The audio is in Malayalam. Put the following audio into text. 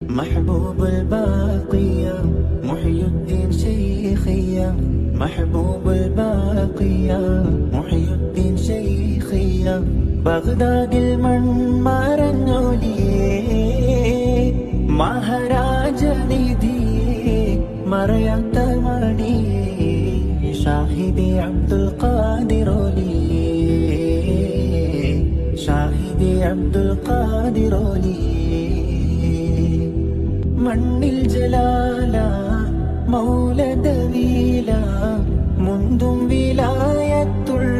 محبوب الباقية محي الدين شيخية محبوب الباقية محي الدين شيخية ബഗ്ദാദിൽ മൺമറഞ്ഞൊലിയേ മഹാരാജനിധിയേ മറയാത്ത മണിയേ ഷാഹിദി അബ്ദുൽ ഖാദിർ ഒലിയേ ഷാഹിദി അബ്ദുൽ ഖാദിർ ഒലിയേ മണ്ണിൽ ജലാല മൗലദവീല മുന്തും വിലായത്തുള്ളോരേ